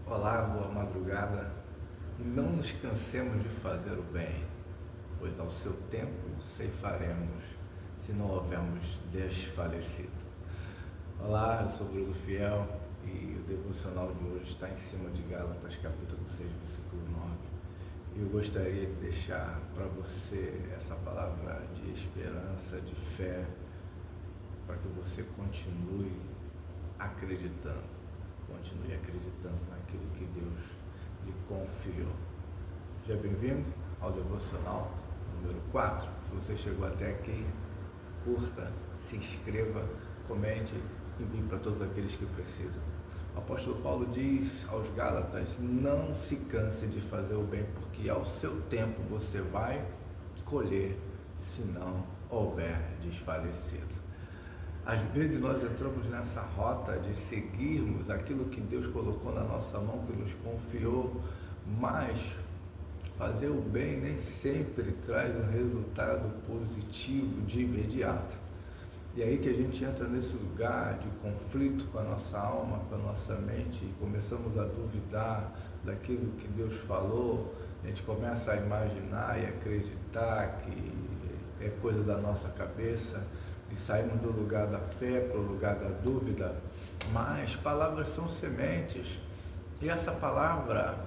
Olá, boa madrugada. E não nos cansemos de fazer o bem, pois ao seu tempo ceifaremos, se não houvermos desfalecido. Olá, eu sou Bruno Fiel e o devocional de hoje está em cima de Gálatas, capítulo 6, versículo 9. E eu gostaria de deixar para você essa palavra de esperança, de fé, para que você continue acreditando naquilo que Deus lhe confiou. Seja bem-vindo ao devocional número 4. Se você chegou até aqui, curta, se inscreva, comente e envie para todos aqueles que precisam. O apóstolo Paulo diz aos Gálatas: não se canse de fazer o bem, porque ao seu tempo você vai colher, se não houver desfalecido. Às vezes nós entramos nessa rota de seguirmos aquilo que Deus colocou na nossa mão, que nos confiou, mas fazer o bem nem sempre traz um resultado positivo de imediato. E aí que a gente entra nesse lugar de conflito com a nossa alma, com a nossa mente, e começamos a duvidar daquilo que Deus falou, a gente começa a imaginar e acreditar que é coisa da nossa cabeça, e saímos do lugar da fé para o lugar da dúvida. Mas palavras são sementes, e essa palavra,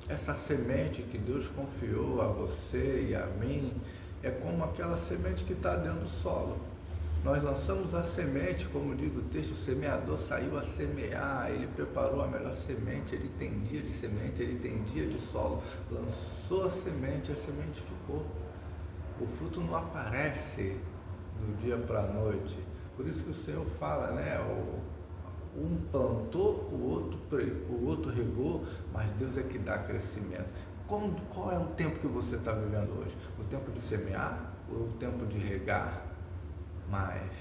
essa semente que Deus confiou a você e a mim, é como aquela semente que está dentro do solo. Nós lançamos a semente, como diz o texto, o semeador saiu a semear, ele preparou a melhor semente, ele tem dia de semente, ele tem dia de solo, lançou a semente ficou. O fruto não aparece do dia para a noite. Por isso que o Senhor fala, né? Um plantou, o outro regou, mas Deus é que dá crescimento. Qual é o tempo que você está vivendo hoje? O tempo de semear ou o tempo de regar? Mas,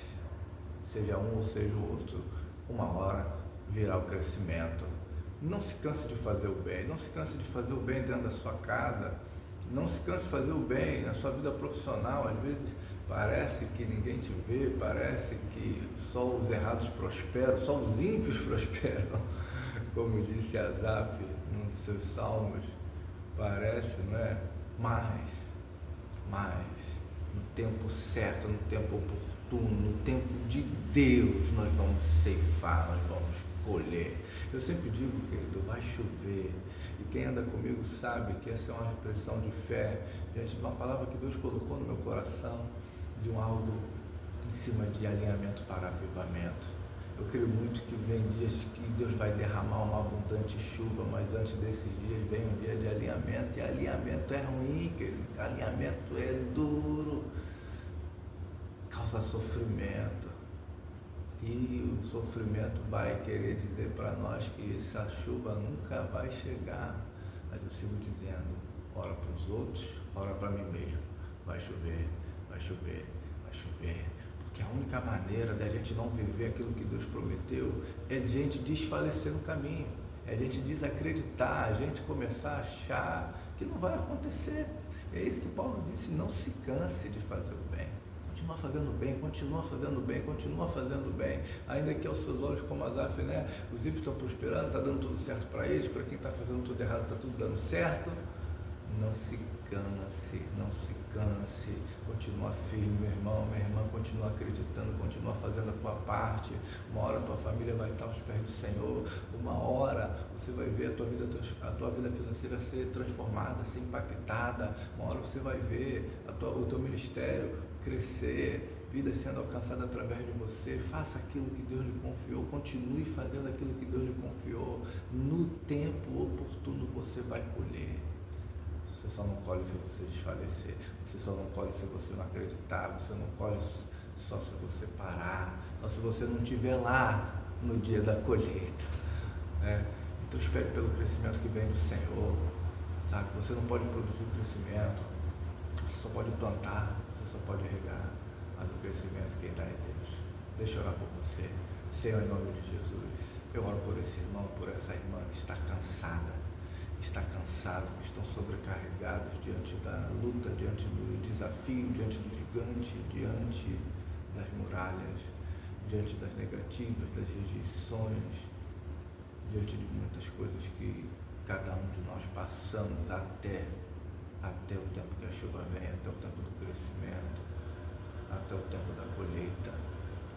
seja um ou seja o outro, uma hora virá o crescimento. Não se canse de fazer o bem, não se canse de fazer o bem dentro da sua casa, não se canse de fazer o bem na sua vida profissional. Às vezes parece que ninguém te vê, parece que só os errados prosperam, só os ímpios prosperam, como disse Asaf num dos seus salmos. Parece, não é? Mas no tempo certo, no tempo oportuno, no tempo de Deus, nós vamos ceifar, nós vamos colher. Eu sempre digo, querido, vai chover. E quem anda comigo sabe que essa é uma expressão de fé diante de uma palavra que Deus colocou no meu coração, de um algo em cima de alinhamento para avivamento. Eu creio muito que vem dias que Deus vai derramar uma abundante chuva, mas antes desses dias vem um dia de alinhamento, e alinhamento é ruim, querido. Alinhamento é duro, causa sofrimento, e o sofrimento vai querer dizer para nós que essa chuva nunca vai chegar. Mas eu sigo dizendo: ora para os outros, ora para mim mesmo. Vai chover, vai chover, vai chover. Porque a única maneira da gente não viver aquilo que Deus prometeu é a gente desfalecer no caminho, é a gente desacreditar, a gente começar a achar que não vai acontecer. É isso que Paulo disse: não se canse de fazer o bem. Continua fazendo bem, continua fazendo bem, continua fazendo bem, ainda que aos seus olhos, como Asaf, né? Os ímpios estão prosperando, está dando tudo certo para eles, para quem está fazendo tudo errado está tudo dando certo. Não se canse, não se canse, continua firme, meu irmão, minha irmã, continua acreditando, continua fazendo a tua parte. Uma hora a tua família vai estar aos pés do Senhor, uma hora você vai ver a tua vida financeira ser transformada, ser impactada, uma hora você vai ver o teu ministério crescer, vidas sendo alcançadas através de você. Faça aquilo que Deus lhe confiou, continue fazendo aquilo que Deus lhe confiou. No tempo oportuno você vai colher. Você só não colhe se você desfalecer, você só não colhe se você não acreditar, você não colhe só se você parar, só se você não estiver lá no dia da colheita, né? Então espere pelo crescimento que vem do Senhor, sabe? Você não pode produzir o crescimento, você só pode plantar, você só pode regar, mas o crescimento quem dá é Deus. Deixa eu orar por você. Senhor, em nome de Jesus, eu oro por esse irmão, por essa irmã que está cansada, que estão sobrecarregados diante da luta, diante do desafio, diante do gigante, diante das muralhas, diante das negativas, das rejeições, diante de muitas coisas que cada um de nós passamos até o tempo que a chuva vem, até o tempo do crescimento, até o tempo da colheita.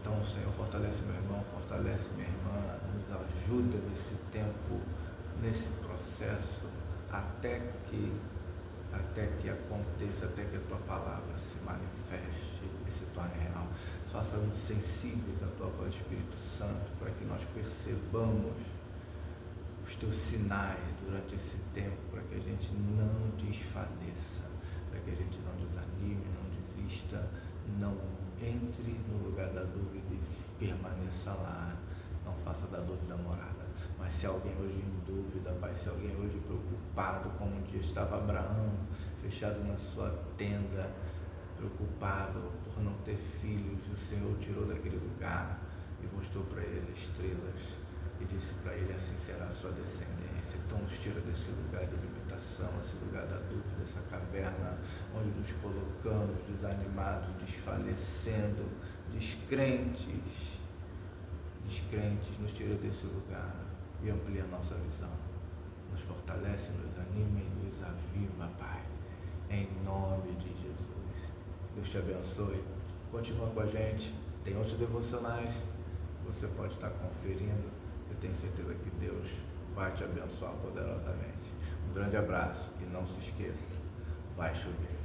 Então, Senhor, fortalece meu irmão, fortalece minha irmã, nos ajuda nesse tempo, nesse processo, até que aconteça, até que a Tua palavra se manifeste e se torne real. Faça-nos sensíveis à Tua voz, Espírito Santo, para que nós percebamos os Teus sinais durante esse tempo, para que a gente não desfaleça, para que a gente não desanime, não desista, não entre no lugar da dúvida e permaneça lá, não faça da dúvida morada. Mas se alguém hoje em dúvida, Pai, se alguém hoje preocupado, como um dia estava Abraão, fechado na sua tenda, preocupado por não ter filhos, o Senhor o tirou daquele lugar e mostrou para ele as estrelas e disse para ele: assim será a sua descendência. Então nos tira desse lugar de limitação, esse lugar da dúvida, essa caverna onde nos colocamos desanimados, desfalecendo, descrentes, nos tira desse lugar e amplia a nossa visão, nos fortalece, nos anima e nos aviva, Pai, em nome de Jesus. Deus te abençoe, continua com a gente, tem outros devocionais, você pode estar conferindo, eu tenho certeza que Deus vai te abençoar poderosamente. Um grande abraço e não se esqueça, vai chover.